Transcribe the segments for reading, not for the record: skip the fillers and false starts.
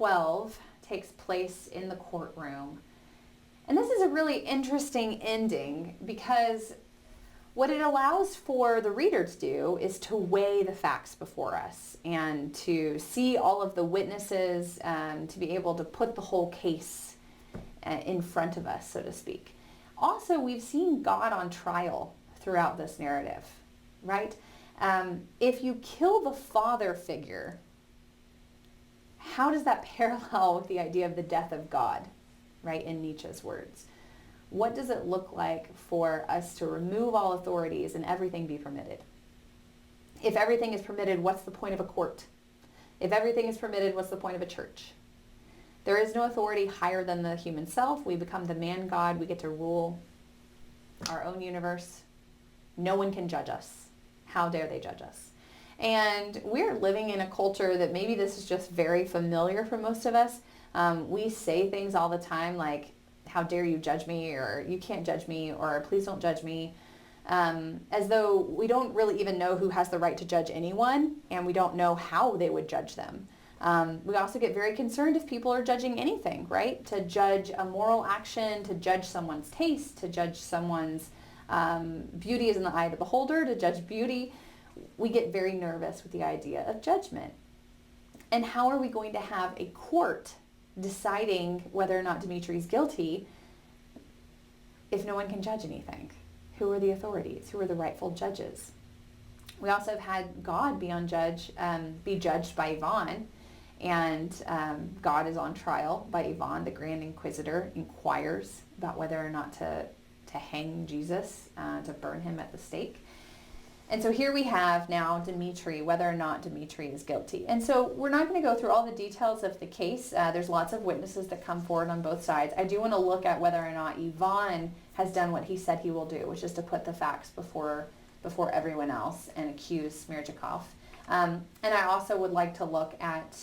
12 takes place in the courtroom. And this is a really interesting ending because what it allows for the reader to do is to weigh the facts before us and to see all of the witnesses, to be able to put the whole case in front of us, so to speak. Also, we've seen God on trial throughout this narrative, right? If you kill the father figure, how does that parallel with the idea of the death of God, right, in Nietzsche's words? What does it look like for us to remove all authorities and everything be permitted? If everything is permitted, what's the point of a court? If everything is permitted, what's the point of a church? There is no authority higher than the human self. We become the man God. We get to rule our own universe. No one can judge us. How dare they judge us? And we're living in a culture that maybe this is just very familiar for most of us. We say things all the time like, how dare you judge me, or you can't judge me, or please don't judge me, as though we don't really even know who has the right to judge anyone, and we don't know how they would judge them. We also get very concerned if people are judging anything, right? To judge a moral action, to judge someone's taste, to judge someone's beauty is in the eye of the beholder, to judge beauty. We get very nervous with the idea of judgment. And how are we going to have a court deciding whether or not Dimitri's guilty if no one can judge anything? Who are the authorities? Who are the rightful judges? We also have had God be judged by Yvonne, and God is on trial by Yvonne. The Grand Inquisitor inquires about whether or not to hang Jesus, to burn him at the stake. And so here we have now Dimitri, whether or not Dimitri is guilty. And so we're not going to go through all the details of the case. There's lots of witnesses that come forward on both sides. I do want to look at whether or not Yvan has done what he said he will do, which is to put the facts before everyone else and accuse Smerdyakov. And I also would like to look at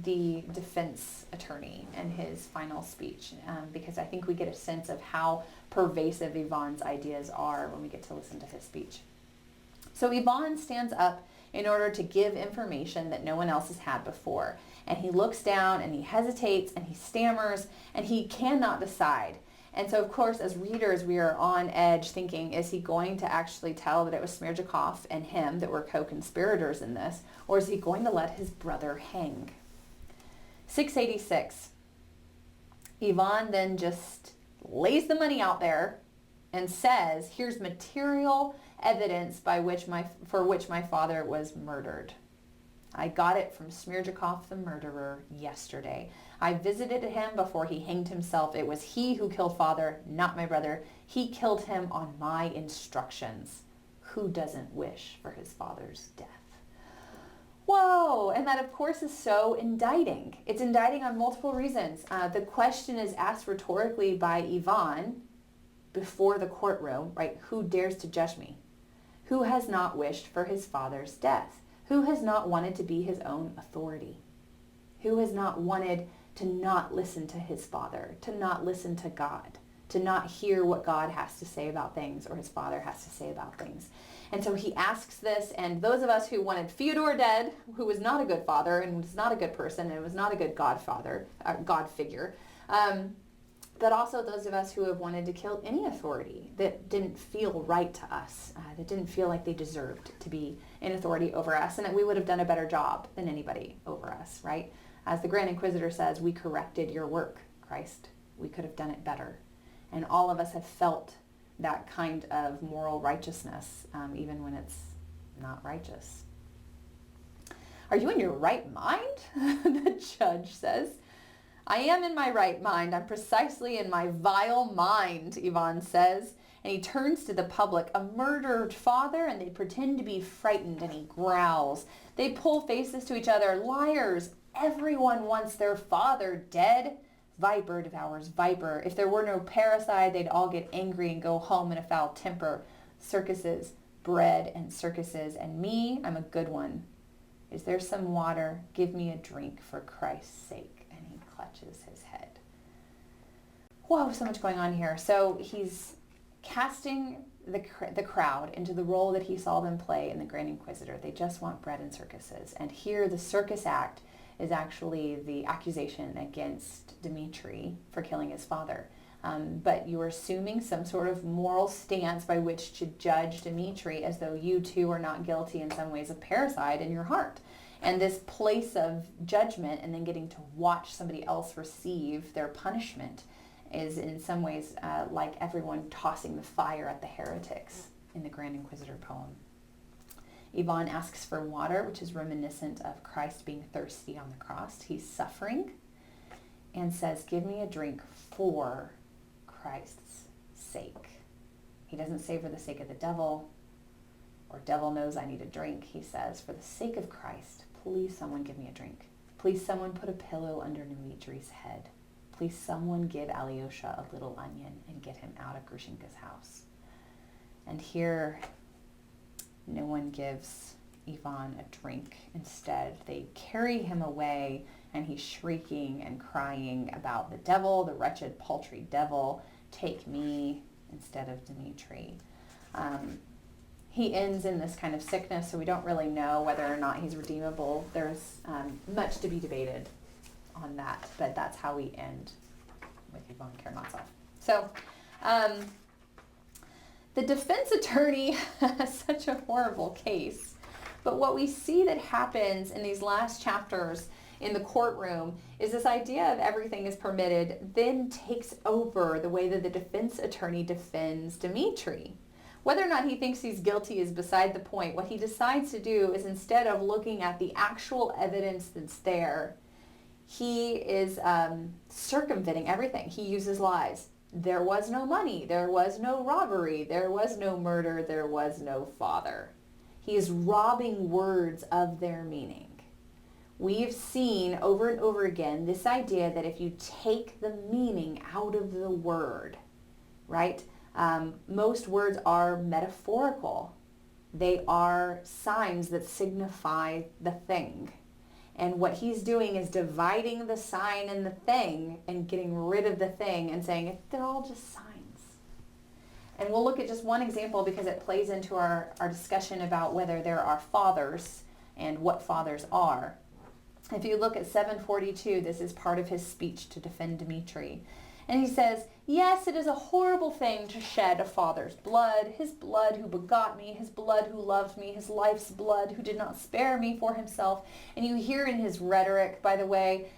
the defense attorney and his final speech, because I think we get a sense of how pervasive Yvonne's ideas are when we get to listen to his speech. So Yvonne stands up in order to give information that no one else has had before. And he looks down and he hesitates and he stammers and he cannot decide. And so, of course, as readers, we are on edge thinking, is he going to actually tell that it was Smerdyakov and him that were co-conspirators in this? Or is he going to let his brother hang? 686. Yvonne then just lays the money out there and says, here's material evidence for which my father was murdered. I got it from Smerdyakov the murderer yesterday. I visited him before he hanged himself. It was he who killed father, not my brother. He killed him on my instructions. Who doesn't wish for his father's death? Whoa! And that, of course, is so indicting. It's indicting on multiple reasons. The question is asked rhetorically by Yvonne before the courtroom, right? Who dares to judge me? Who has not wished for his father's death? Who has not wanted to be his own authority? Who has not wanted to not listen to his father, to not listen to God, to not hear what God has to say about things or his father has to say about things? And so he asks this, and those of us who wanted Fyodor dead, who was not a good father and was not a good person and was not a good God figure, but also those of us who have wanted to kill any authority that didn't feel right to us, that didn't feel like they deserved to be in authority over us, and that we would have done a better job than anybody over us, right? As the Grand Inquisitor says, we corrected your work, Christ. We could have done it better. And all of us have felt that kind of moral righteousness, even when it's not righteous. Are you in your right mind? The judge says. I am in my right mind. I'm precisely in my vile mind, Yvonne says. And he turns to the public, a murdered father, and they pretend to be frightened, and he growls. They pull faces to each other. Liars! Everyone wants their father dead. Viper devours viper. If there were no parricide, they'd all get angry and go home in a foul temper. Circuses, bread and circuses, and me, I'm a good one. Is there some water? Give me a drink for Christ's sake. And he clutches his head. Whoa, so much going on here. So he's casting the crowd into the role that he saw them play in the Grand Inquisitor. They just want bread and circuses. And here the circus act is actually the accusation against Dmitri for killing his father. But you're assuming some sort of moral stance by which to judge Dmitri as though you too are not guilty in some ways of parricide in your heart. And this place of judgment and then getting to watch somebody else receive their punishment is in some ways like everyone tossing the fire at the heretics in the Grand Inquisitor poem. Yvonne asks for water, which is reminiscent of Christ being thirsty on the cross. He's suffering and says, give me a drink for Christ's sake. He doesn't say for the sake of the devil, or devil knows I need a drink. He says, for the sake of Christ, please someone give me a drink. Please someone put a pillow under Dmitri's head. Please someone give Alyosha a little onion and get him out of Grushenka's house. And here, no one gives Yvonne a drink. Instead, they carry him away, and he's shrieking and crying about the devil, the wretched, paltry devil. Take me instead of Dmitri. He ends in this kind of sickness, so we don't really know whether or not he's redeemable. There's much to be debated on that, but that's how we end with Yvonne Karamazov. So, the defense attorney has such a horrible case, but what we see that happens in these last chapters in the courtroom is this idea of everything is permitted then takes over the way that the defense attorney defends Dmitri. Whether or not he thinks he's guilty is beside the point. What he decides to do is, instead of looking at the actual evidence that's there, he is circumventing everything. He uses lies. There was no money. There was no robbery. There was no murder. There was no father. He is robbing words of their meaning. We've seen over and over again this idea that if you take the meaning out of the word, right? Most words are metaphorical. They are signs that signify the thing. And what he's doing is dividing the sign and the thing and getting rid of the thing and saying they're all just signs. And we'll look at just one example because it plays into our discussion about whether there are fathers and what fathers are. If you look at 742, this is part of his speech to defend Dmitri. And he says, yes, it is a horrible thing to shed a father's blood, his blood who begot me, his blood who loved me, his life's blood who did not spare me for himself. And you hear in his rhetoric, by the way,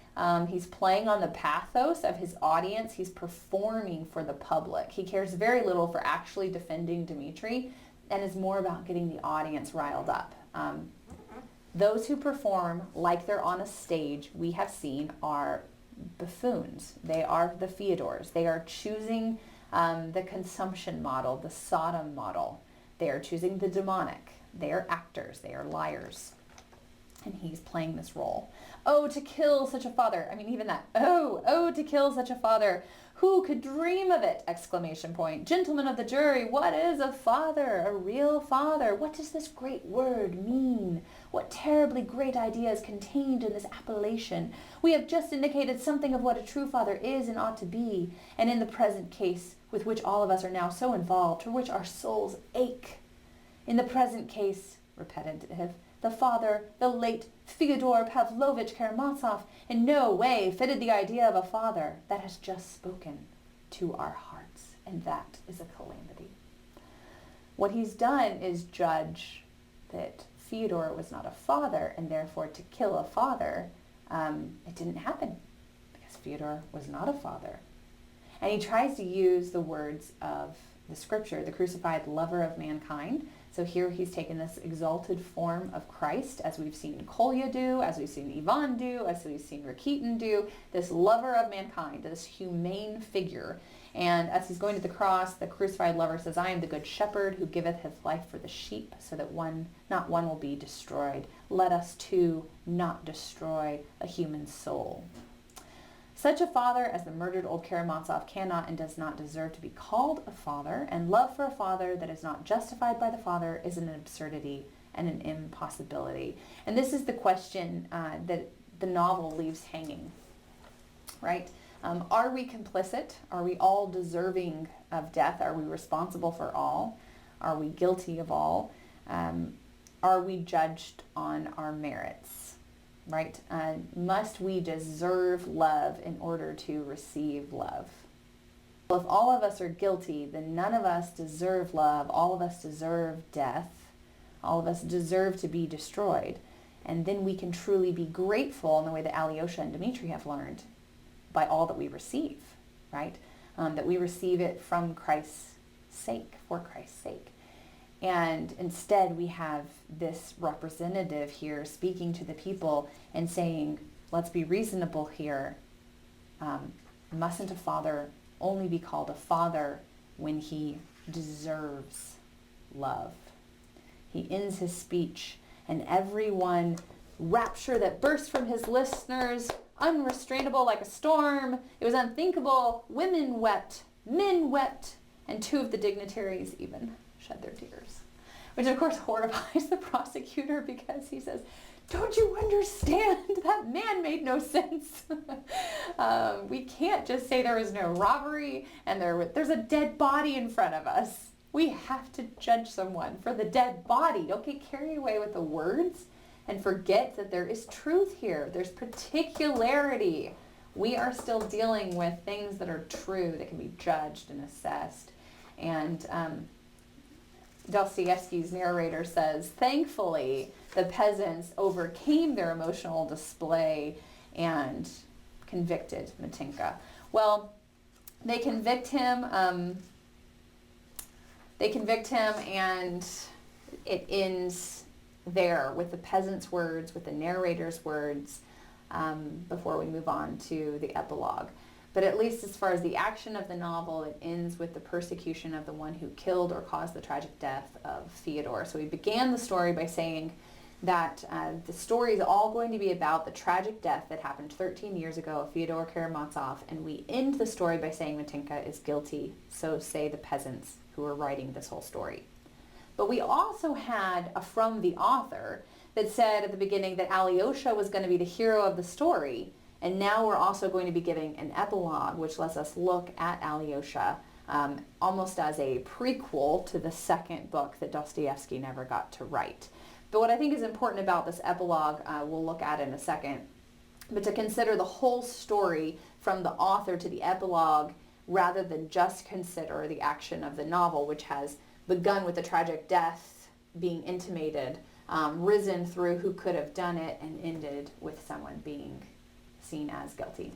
he's playing on the pathos of his audience. He's performing for the public. He cares very little for actually defending Dmitri and is more about getting the audience riled up. Those who perform like they're on a stage, we have seen, are buffoons. They are the Fyodors. They are choosing the consumption model, the Sodom model. They are choosing the demonic. They are actors. They are liars. And he's playing this role. Oh, to kill such a father. I mean, even that. Oh, to kill such a father. Who could dream of it? Exclamation point. Gentlemen of the jury, what is a father? A real father? What does this great word mean? What terribly great idea is contained in this appellation? We have just indicated something of what a true father is and ought to be, and in the present case, with which all of us are now so involved, for which our souls ache. In the present case, repetitive, the father, the late Fyodor Pavlovich Karamazov, in no way fitted the idea of a father that has just spoken to our hearts, and that is a calamity. What he's done is judge that Fyodor was not a father, and therefore to kill a father, it didn't happen, because Fyodor was not a father. And he tries to use the words of the scripture, the crucified lover of mankind. So here he's taken this exalted form of Christ, as we've seen Kolya do, as we've seen Yvan do, as we've seen Rakitin do, this lover of mankind, this humane figure. And as he's going to the cross, the crucified lover says, I am the good shepherd who giveth his life for the sheep, so that not one will be destroyed. Let us too not destroy a human soul. Such a father as the murdered old Karamazov cannot and does not deserve to be called a father, and love for a father that is not justified by the father is an absurdity and an impossibility. And this is the question that the novel leaves hanging, right? Are we complicit? Are we all deserving of death? Are we responsible for all? Are we guilty of all? Are we judged on our merits? right? Must we deserve love in order to receive love? Well, if all of us are guilty, then none of us deserve love. All of us deserve death. All of us deserve to be destroyed. And then we can truly be grateful in the way that Alyosha and Dmitri have learned by all that we receive, right? That we receive it from Christ's sake, for Christ's sake. And instead we have this representative here speaking to the people and saying, let's be reasonable here. Mustn't a father only be called a father when he deserves love? He ends his speech, and everyone, rapture that burst from his listeners, unrestrainable like a storm. It was unthinkable. Women wept, men wept, and two of the dignitaries even shed their tears. Which of course horrifies the prosecutor, because he says, don't you understand? That man made no sense. We can't just say there was no robbery and there's a dead body in front of us. We have to judge someone for the dead body. Don't get carried away with the words and forget that there is truth here. There's particularity. We are still dealing with things that are true, that can be judged and assessed. And Dostoevsky's narrator says, thankfully, the peasants overcame their emotional display and convicted Matinka. Well, they convict him and it ends there with the peasant's words, with the narrator's words, before we move on to the epilogue. But at least as far as the action of the novel, it ends with the persecution of the one who killed or caused the tragic death of Fyodor. So we began the story by saying that the story is all going to be about the tragic death that happened 13 years ago of Fyodor Karamazov, and we end the story by saying Matinka is guilty, so say the peasants who are writing this whole story. But we also had a from the author that said at the beginning that Alyosha was going to be the hero of the story, and now we're also going to be giving an epilogue, which lets us look at Alyosha almost as a prequel to the second book that Dostoevsky never got to write. But what I think is important about this epilogue, we'll look at in a second, but to consider the whole story from the author to the epilogue, rather than just consider the action of the novel, which has begun with the tragic death being intimated, risen through who could have done it, and ended with someone being seen as guilty.